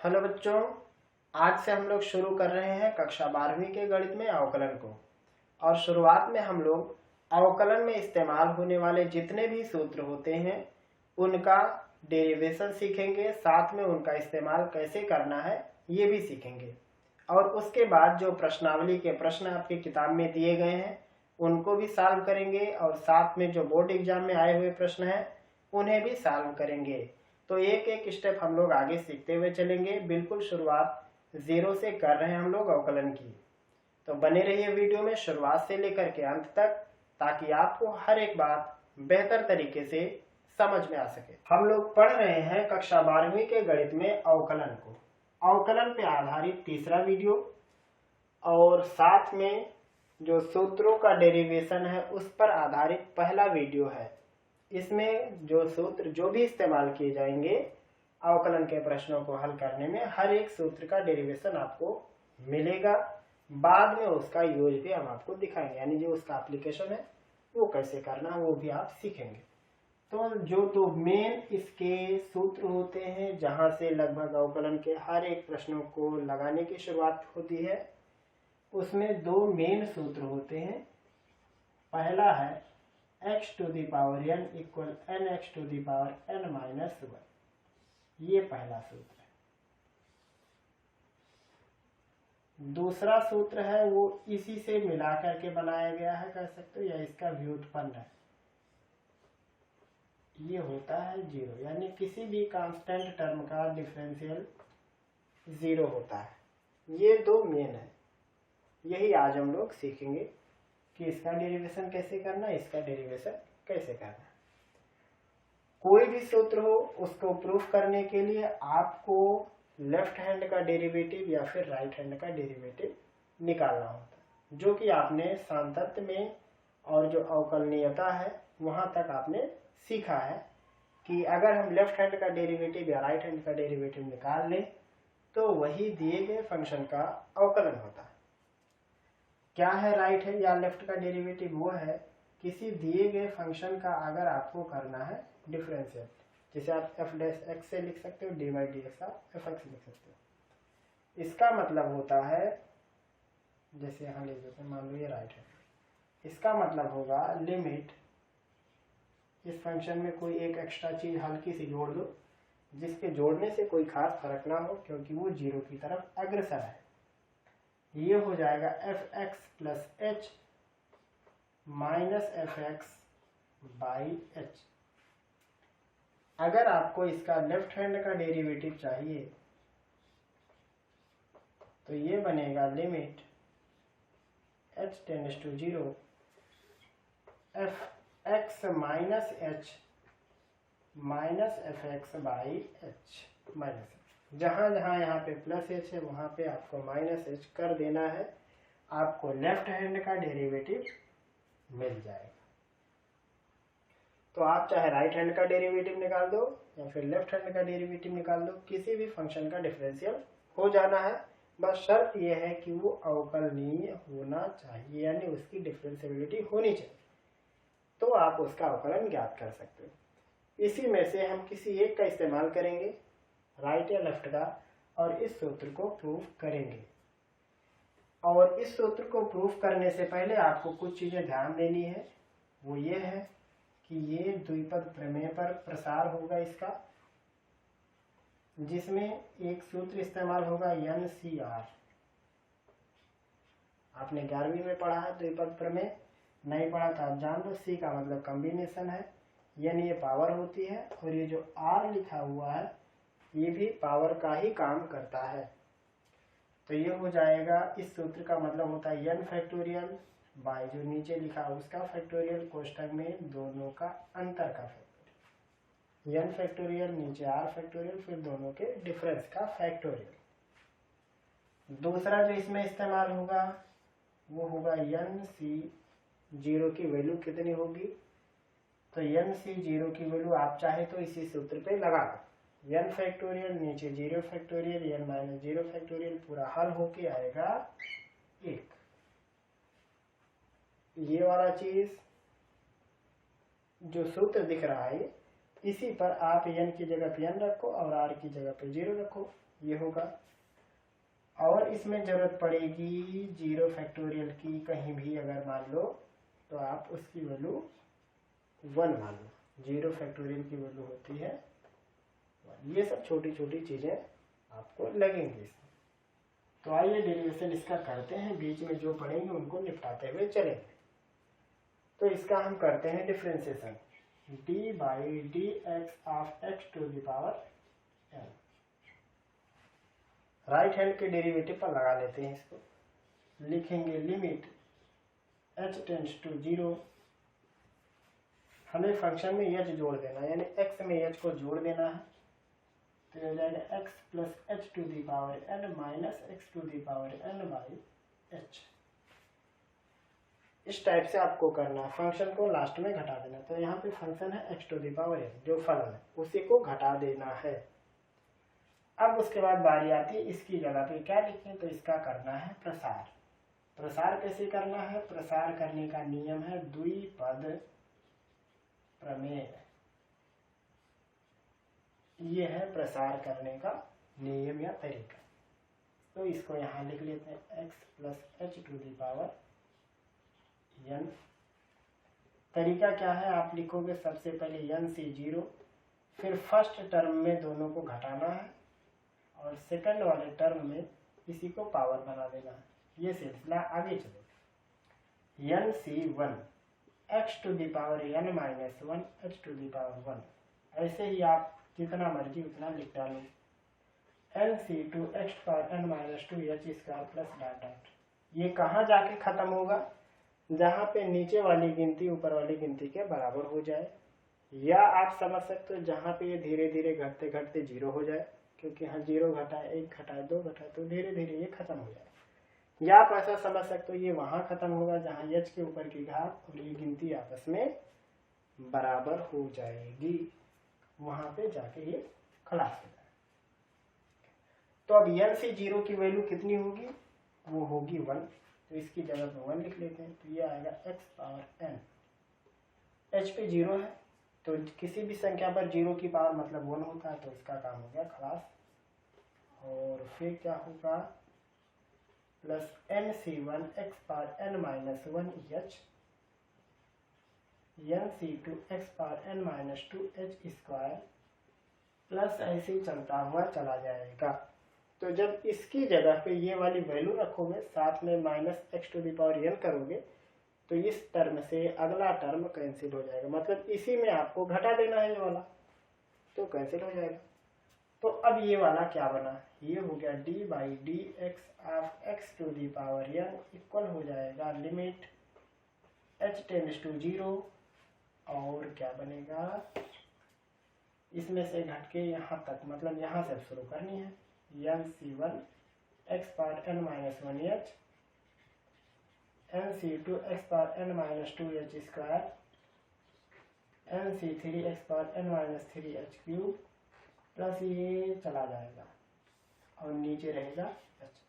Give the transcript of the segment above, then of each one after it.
Hello बच्चों, आज से हम लोग शुरू कर रहे हैं कक्षा 12वीं के गणित में अवकलन को। और शुरुआत में हम लोग अवकलन में इस्तेमाल होने वाले जितने भी सूत्र होते हैं उनका डेरिवेशन सीखेंगे, साथ में उनका इस्तेमाल कैसे करना है ये भी सीखेंगे। और उसके बाद जो प्रश्नावली के प्रश्न आपकी किताब में दिए गए हैं उनको भी सॉल्व करेंगे, और साथ में जो बोर्ड एग्जाम में आए हुए प्रश्न हैं उन्हें भी सॉल्व करेंगे। तो एक एक स्टेप हम लोग आगे सीखते हुए चलेंगे। बिल्कुल शुरुआत जीरो से कर रहे हैं हम लोग अवकलन की। तो बने रहिए वीडियो में शुरुआत से लेकर के अंत तक, ताकि आपको हर एक बात बेहतर तरीके से समझ में आ सके। हम लोग पढ़ रहे हैं कक्षा 12वीं के गणित में अवकलन को। अवकलन पे आधारित तीसरा वीडियो, और साथ में जो सूत्रों का डेरिवेशन है उस पर आधारित पहला वीडियो है। इसमें जो सूत्र जो भी इस्तेमाल किए जाएंगे अवकलन के प्रश्नों को हल करने में, हर एक सूत्र का डेरिवेशन आपको मिलेगा। बाद में उसका यूज भी हम आपको दिखाएंगे, यानी जो उसका एप्लीकेशन है वो कैसे करना है वो भी आप सीखेंगे। तो जो दो मेन इसके सूत्र होते हैं जहां से लगभग अवकलन के हर एक प्रश्नों को लगाने की शुरुआत होती है, उसमें दो मेन सूत्र होते हैं। पहला है x to the power n equal nx to the power n minus 1, ये पहला सूत्र है। दूसरा सूत्र है वो इसी से मिला करके बनाया गया है, कह सकते हो, या इसका व्युत्पन्न है। ये होता है जीरो, यानी किसी भी कांस्टेंट टर्म का डिफरेंशियल जीरो होता है। ये दो मेन है, यही आज हम लोग सीखेंगे कि इसका डेरिवेशन कैसे करना, इसका डेरिवेशन कैसे करना। कोई भी सूत्र हो उसको प्रूफ करने के लिए आपको लेफ्ट हैंड का डेरिवेटिव या फिर राइट हैंड का डेरिवेटिव निकालना होता है, जो कि आपने सांतत्य में और जो अवकलनीयता है वहां तक आपने सीखा है कि अगर हम लेफ्ट हैंड का डेरिवेटिव या राइट हैंड का डेरिवेटिव निकाल लें तो वही दिए गए फंक्शन का अवकलन होता है। क्या है राइट है या लेफ्ट का डेरिवेटिव? वो है किसी दिए गए फंक्शन का अगर आपको करना है डिफरेंशियल, जैसे आप एफ डैश एक्स से लिख सकते हो, डी वाई डी एक्स आप एफ एक्स लिख सकते हो। इसका मतलब होता है, जैसे यहाँ लिख देते हैं, मान लो ये राइट है, इसका मतलब होगा लिमिट, इस फंक्शन में कोई एक एक्स्ट्रा चीज हल्की सी जोड़ दो जिसके जोड़ने से कोई खास फर्क ना हो, क्योंकि वो जीरो की तरफ अग्रसर है। ये हो जाएगा F x plus H minus f x by H. अगर आपको इसका लेफ्ट हैंड का डेरिवेटिव चाहिए तो ये बनेगा limit h tends to zero f x minus h minus f x by h minus. जहां जहां यहाँ पे प्लस एच है वहां पे आपको माइनस एच कर देना है, आपको लेफ्ट हैंड का डेरिवेटिव मिल जाएगा। तो आप चाहे राइट हैंड का डेरिवेटिव निकाल दो या फिर लेफ्ट हैंड का डेरिवेटिव निकाल दो, किसी भी फंक्शन का डिफरेंशियल हो जाना है। बस शर्त यह है कि वो अवकलनीय होना चाहिए, यानी उसकी डिफरेंशियबिलिटी होनी चाहिए, तो आप उसका अवकलन ज्ञात कर सकते हो। इसी में से हम किसी एक का इस्तेमाल करेंगे, राइट या लेफ्ट का, और इस सूत्र को प्रूफ करेंगे। और इस सूत्र को प्रूफ करने से पहले आपको कुछ चीजें ध्यान देनी है। वो ये है कि ये द्विपद प्रमेय पर प्रसार होगा इसका, जिसमें एक सूत्र इस्तेमाल होगा NCR। आपने 11वीं में पढ़ा है द्विपद प्रमेय, नहीं पढ़ा तो आप जान लो। C का मतलब कॉम्बिनेशन है, N ये पावर होती है, और ये जो R लिखा हुआ है ये भी पावर का ही काम करता है। तो ये हो जाएगा, इस सूत्र का मतलब होता है n फैक्टोरियल बाय जो नीचे लिखा है उसका फैक्टोरियल, कोष्ठक में दोनों का अंतर का फैक्टोरियल, n फैक्टोरियल नीचे r फैक्टोरियल, फिर दोनों के डिफरेंस का फैक्टोरियल। दूसरा जो इसमें इस्तेमाल होगा वो होगा NC जीरो की वैल्यू कितनी होगी, तो NC जीरो की वैल्यू आप चाहे तो इसी सूत्र पे लगा दो, n फैक्टोरियल नीचे zero factorial n minus zero factorial, पूरा हल होके आएगा 1। ये वाला चीज जो सूत्र दिख रहा है इसी पर आप n की जगह पे n रखो और r की जगह पे जीरो रखो, ये होगा। और इसमें ज़रूरत पड़ेगी 0 फैक्टोरियल की, कहीं भी अगर मान लो तो आप उसकी वैल्यू 1 मान लो। 0 फैक्टोरियल की वैल्यू होती है 1। ये सब छोटी छोटी चीज़ें आपको लगेंगी इसमें। तो आइए डेरिवेशन इसका करते हैं, बीच में जो पढ़ेंगे उनको निपटाते हुए चलेंगे। तो इसका हम करते हैं differentiation, d by D x of x to the power n। Right hand के डेरिवेटिव पर लगा लेते हैं इसको। लिखेंगे लिमिट h टेंड्स टू 0। हमें फंक्शन में h जोड़ देना है, यानी x में h को जोड़ देना है। तो हो जाएगा x plus h to the power n minus x to the power n by h। इस टाइप से आपको करना है, फंक्शन को लास्ट में घटा देना। तो यहाँ पे फंक्शन है x to the power n, जो फलन है उसी को घटा देना है। अब उसके बाद बारी आती है इसकी जगह पे क्या लिखें, तो इसका करना है प्रसार। प्रसार कैसे करना है, प्रसार करने का नियम है द्विपद प्रमेय। ये है प्रसार करने का नियम या तरीका। तो इसको यहाँ लिख लेते हैं x plus h to the power n। तरीका क्या है, आप लिखोगे सबसे पहले n से 0, फिर फर्स्ट टर्म में दोनों को घटाना है और सेकंड वाले टर्म में इसी को पावर बना देना है। ये सिलसिला आगे चलेगा। n से 1 x to the power n minus 1 h to the power 1। ऐसे ही आप जितना मर्जी उतना लिख डालो। n से 2 x power n minus 2 h square plus dot dot. ये कहाँ जाके खत्म होगा, जहाँ पे नीचे वाली गिनती ऊपर वाली गिनती के बराबर हो जाए, या आप समझ सकते हो जहाँ पे ये धीरे धीरे घटते घटते 0 हो जाए, क्योंकि यहाँ 0 घटाए 1 घटाए 2 घटाए तो धीरे धीरे ये खत्म हो जाए। या आप ऐसा समझ सकते हो ये वहाँ खत्म होगा जहाँ h के ऊपर की घात और ये गिनती आपस में बराबर हो जाएगी, वहाँ पे जाके ये खलास हो जाए। तो अब n से 0 की वैल्यू कितनी होगी, वो होगी 1। तो इसकी जगह पे 1 लिख लेते हैं। तो ये आएगा x पावर n। h पे 0 है तो किसी भी संख्या पर 0 की पावर मतलब 1 होता है, तो इसका काम हो गया खलास। और फिर क्या होगा, plus n C 1 x power n minus 1 h, n सी 2 x power n minus 2 h square, plus ऐसे ही चलता हुआ चला जाएगा। तो जब इसकी जगह पे ये वाली वैल्यू रखोगे, साथ में minus x to the power n करोगे, तो इस टर्म से अगला टर्म कैंसिल हो जाएगा। मतलब इसी में आपको घटा देना है ये वाला, तो कैंसिल हो जाएगा। तो अब ये वाला क्या बना, ये हो गया d by D x of x to the power n equal हो जाएगा लिमिट h टेंड्स टू 0। और क्या बनेगा, इसमें से घट के यहाँ तक, मतलब यहाँ से शुरू करनी है। n C 1 x power n minus 1 h, n सी 2 x power n minus 2 h square, n सी 3 x power n minus 3 h cube, plus ये चला जाएगा और नीचे रहेगा h।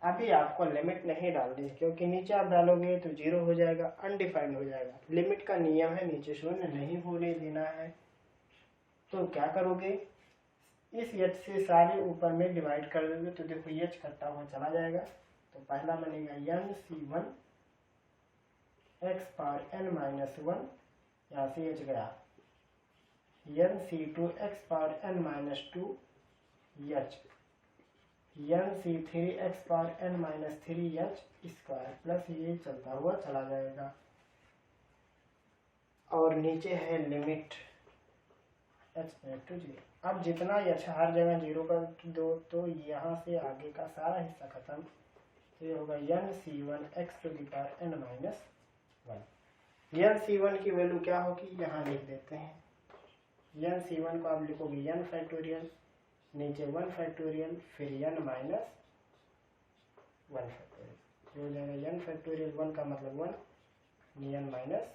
अभी आपको लिमिट नहीं डालनी है, क्योंकि नीचे आप डालोगे तो 0 हो जाएगा, अनडिफाइंड हो जाएगा। लिमिट का नियम है नीचे शून्य नहीं होने देना है। तो क्या करोगे, इस h से सारे ऊपर में डिवाइड कर दोगे, तो देखो h कटता हुआ चला जाएगा। तो पहला बनेगा n C 1 x power n minus 1, यहाँ से h गया, n सी 2 x power n minus 2 h, n सी 3 x power n minus 3 h square, plus ये चलता हुआ चला जाएगा। और नीचे है लिमिट h टू 0। अब जितना h हर जगह 0 कर दो, तो यहाँ से आगे का सारा हिस्सा खत्म। तो ये होगा n C 1 x to the power n minus 1। n C 1 की वैल्यू क्या होगी, यहाँ लिख देते हैं। n सी 1 को आप लिखोगे n फैक्टोरियल, नीचे 1 फैक्टोरियल, फिर n माइनस 1 फैक्टोरियल, जो हो जाएगा n फैक्टोरियल। 1 का मतलब 1, n माइनस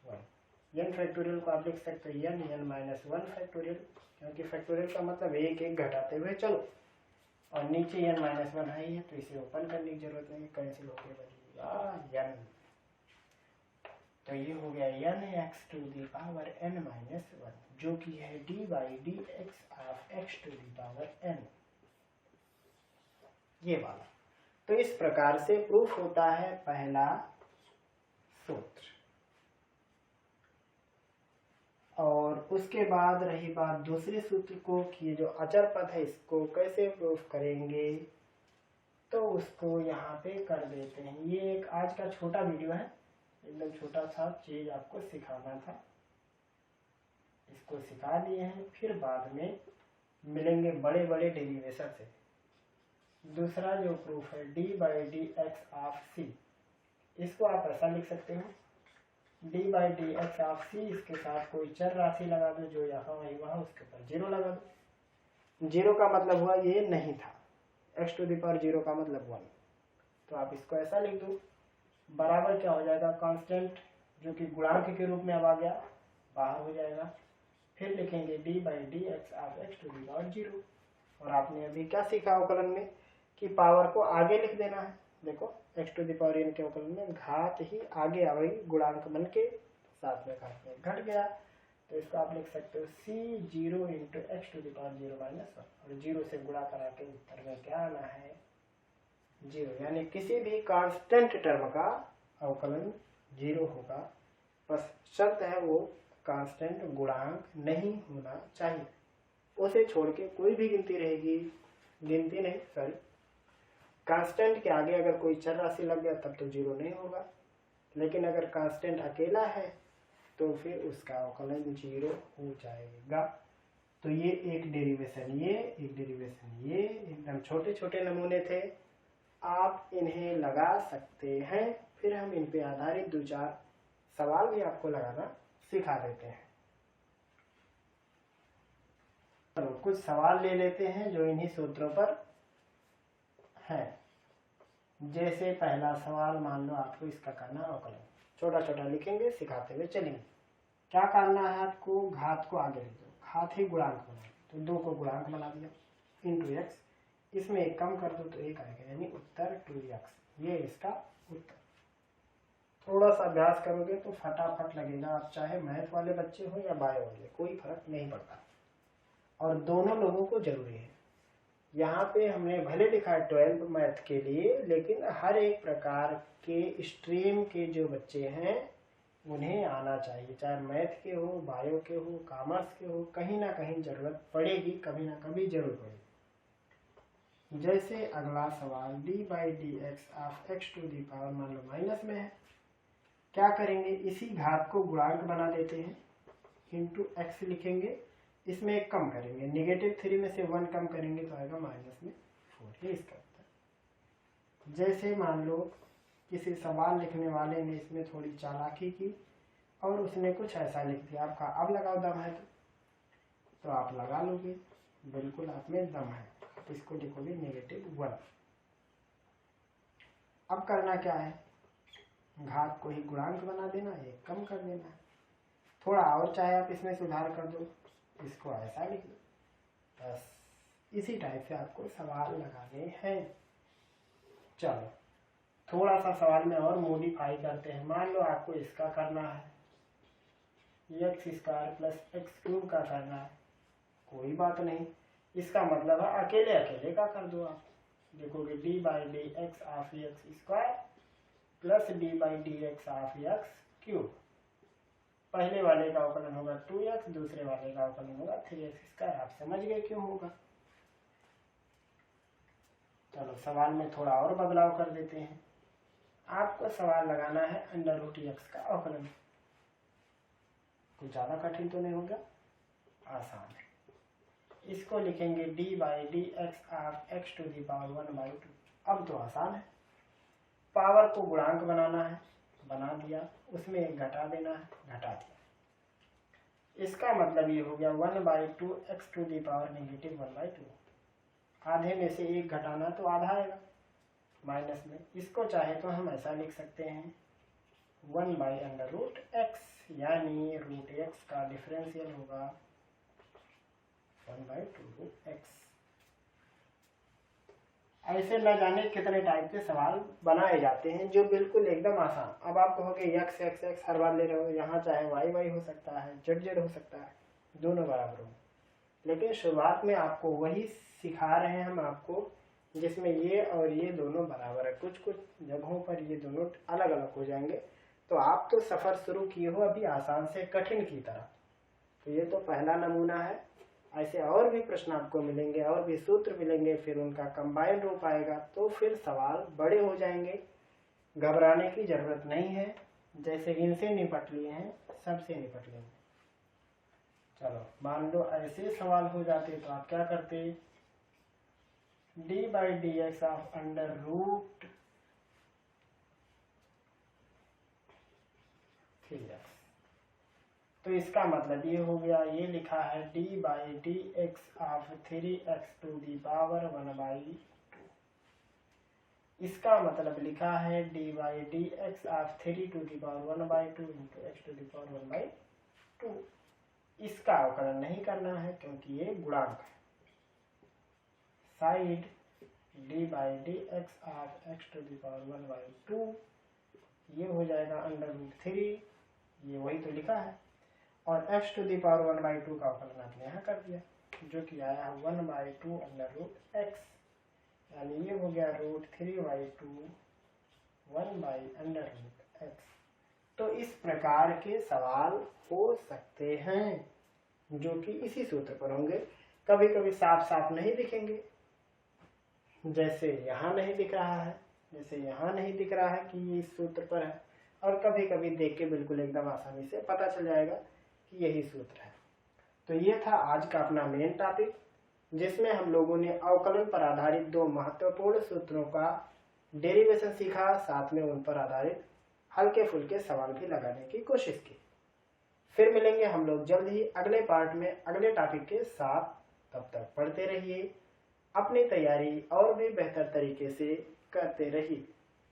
1। n फैक्टोरियल को आप लिख सकते हो n माइनस 1 फैक्टोरियल, क्योंकि फैक्टोरियल का मतलब एक एक घटाते हुए चलो। और नीचे n माइनस 1 है ही है, तो इसे ओपन करने की जरूरत नहीं, कैंसिल होकर बनेगा n। तो ये हो गया n x to the power n minus 1, जो कि है d by D x of x to the power n। ये वाला। तो इस प्रकार से प्रूफ होता है पहला सूत्र। और उसके बाद रही बात दूसरे सूत्र को कि जो अचर पद है इसको कैसे प्रूफ करेंगे, तो उसको यहाँ पे कर देते हैं। ये एक आज का छोटा वीडियो है, एकदम छोटा सा चीज आपको सिखाना था, इसको सिखा दिए हैं। फिर बाद में मिलेंगे बड़े बड़े डेरिवेशन से। दूसरा जो प्रूफ है D by D x of C, इसको आप ऐसा लिख सकते हो D by D x of C, इसके साथ कोई चर राशि लगा दो जो यहाँ वही वहाँ, उसके ऊपर जीरो लगा दो। जीरो का मतलब हुआ ये नहीं था, x to the power zero का मतलब 1, तो आप इसको ऐसा लिख दो। बराबर क्या हो जाएगा, कांस्टेंट जो कि गुणांक के रूप में अब आ गया बाहर हो जाएगा। फिर लिखेंगे d by D x of x to the power zero. और आपने अभी क्या सीखा अवकलन में कि पावर को आगे लिख देना है। देखो x to the power n के अवकलन में घात ही आगे आ गई, गुणांक बन के साथ में घात में घट गया, तो इसको आप लिख सकते हो C zero into X to the power zero minus 1, और जीरो से गुणा करा के उत्तर में क्या आना है, जीरो। यानी किसी भी कांस्टेंट टर्म का अवकलन जीरो होगा, बस शर्त है वो कांस्टेंट गुणांक नहीं होना चाहिए। उसे छोड़ के कोई भी गिनती रहेगी, गिनती नहीं सॉरी, कांस्टेंट के आगे अगर कोई चर राशि लग गया तब तो जीरो नहीं होगा, लेकिन अगर कांस्टेंट अकेला है तो फिर उसका अवकलन जीरो हो जाएगा। तो ये एक डेरिवेशन, ये एक डेरिवेशन, ये एकदम छोटे छोटे नमूने थे, आप इन्हें लगा सकते हैं। फिर हम इन पे आधारित 2-4 सवाल भी आपको लगाना सिखा देते हैं। चलो कुछ सवाल ले लेते हैं जो इन्हीं सूत्रों पर है। जैसे पहला सवाल, मान लो आपको इसका करना अवकलन, छोटा छोटा लिखेंगे सिखाते हुए चलेंगे। क्या करना है आपको, घात को आगे लिख दो, घात ही गुणांक बना, तो 2 को गुणांक बना दिया इंटू एक्स, इसमें एक कम कर दो तो एक आएगा, यानी उत्तर 2x, ये इसका उत्तर। थोड़ा सा अभ्यास करोगे तो फटाफट लगेगा, आप चाहे मैथ वाले बच्चे हो या बायो वाले, कोई फर्क नहीं पड़ता, और दोनों लोगों को जरूरी है। यहाँ पे हमने भले लिखा है 12 मैथ के लिए, लेकिन हर एक प्रकार के स्ट्रीम के जो बच्चे हैं उन्हें आना चाहिए, चाहे मैथ के हो, बायो के हो, कॉमर्स के हो, कहीं ना कहीं जरूरत पड़ेगी, कभी ना कभी जरूर पड़ेगी। जैसे अगला सवाल d by D x of x to the power मान लो माइनस में है, क्या करेंगे, इसी घात को गुणांक बना देते हैं, इंटू एक्स लिखेंगे, इसमें एक कम करेंगे, -3 में से 1 कम करेंगे तो आएगा -4, ये इसका उत्तर। जैसे मान लो किसी सवाल लिखने वाले ने इसमें थोड़ी चालाकी की और उसने कुछ ऐसा लिख दिया, आपका अब लगाओ दम है तो आप लगा लोगे, बिल्कुल आप में दम है, तो इसको लिखोगे -1। अब करना क्या है, घात को ही गुणांक बना देना, एक कम कर देना है, थोड़ा और चाहे आप इसमें सुधार कर दो, इसको ऐसा लिख लो, बस इसी टाइप से आपको सवाल लगाने हैं। चलो थोड़ा सा सवाल में और मॉडिफाई करते हैं। मान लो आपको इसका करना है x² प्लस x³ का करना है, कोई बात नहीं, इसका मतलब है अकेले अकेले का कर दो। आप देखोगे D by D x of x² plus D by D x of x³, पहले वाले का अवकलन होगा 2x, दूसरे वाले का अवकलन होगा 3x²। आप समझ गए क्यों होगा। चलो सवाल में थोड़ा और बदलाव कर देते हैं, आपको सवाल लगाना है √x का अवकलन, कुछ ज़्यादा कठिन तो नहीं होगा, आसान है। इसको लिखेंगे d by D x of x to the power 1/2। अब तो आसान है, पावर को गुणांक बनाना है, बना दिया, उसमें एक घटा देना है, घटा दिया। इसका मतलब ये हो गया 1/2 एक्स टू दी पावर -1/2। आधे में से एक घटाना तो आधा आएगा माइनस में, इसको चाहे तो हम ऐसा लिख सकते हैं 1/√x, यानी √x का डिफरेंशियल होगा 1/2√x। ऐसे न जाने कितने टाइप के सवाल बनाए जाते हैं जो बिल्कुल एकदम आसान। अब आप कहोगे x x x हर बार ले रहे हो, यहाँ चाहे y y हो सकता है, z z हो सकता है, दोनों बराबर हो, लेकिन शुरुआत में आपको वही सिखा रहे हैं हम आपको जिसमें ये और ये दोनों बराबर है। कुछ कुछ जगहों पर ये दोनों अलग अलग हो जाएंगे। तो आप तो सफ़र शुरू किए हो अभी आसान से कठिन की तरफ। तो ये तो पहला नमूना है। ऐसे और भी प्रश्न आपको मिलेंगे, और भी सूत्र मिलेंगे, फिर उनका कंबाइंड रूप आएगा, तो फिर सवाल बड़े हो जाएंगे। घबराने की जरूरत नहीं है। जैसे इनसे निपट लिए हैं, सबसे निपट लेंगे। चलो मान लो ऐसे सवाल हो जाते तो आप क्या करते, d/dx of under root 3x। तो इसका मतलब ये हो गया, ये लिखा है d/dx of 3x to the power 1/2। इसका मतलब लिखा है d/dx of 3 to the power 1/2 into x to the power 1/2। इसका अवकलन नहीं करना है क्योंकि ये गुणांक है। Side d/dx of x to the power 1/2 ये हो जाएगा अंडर रूट 3, ये वही तो लिखा है। और x टू दी पावर 1/2 का अवकलन आपने यहाँ कर दिया, जो कि आया है 1/2 अंडर रूट x, यानी ये हो गया रूट 3/2 1/√x। तो इस प्रकार के सवाल हो सकते हैं, जो कि इसी सूत्र पर होंगे। कभी कभी साफ साफ नहीं दिखेंगे, जैसे यहाँ नहीं दिख रहा है, जैसे यहाँ नहीं दिख रहा है कि ये इस सूत्र पर है, और कभी कभी देख के बिल्कुल एकदम आसानी से पता चल जाएगा कि यही सूत्र है। तो ये था आज का अपना मेन टॉपिक, जिसमें हम लोगों ने अवकलन पर आधारित दो महत्वपूर्ण सूत्रों का डेरिवेशन सीखा, साथ में उन पर आधारित हल्के फुल्के सवाल भी लगाने की कोशिश की। फिर मिलेंगे हम लोग जल्द ही अगले पार्ट में अगले टॉपिक के साथ। तब तक पढ़ते रहिए, अपनी तैयारी और भी बेहतर तरीके से करते रहिए।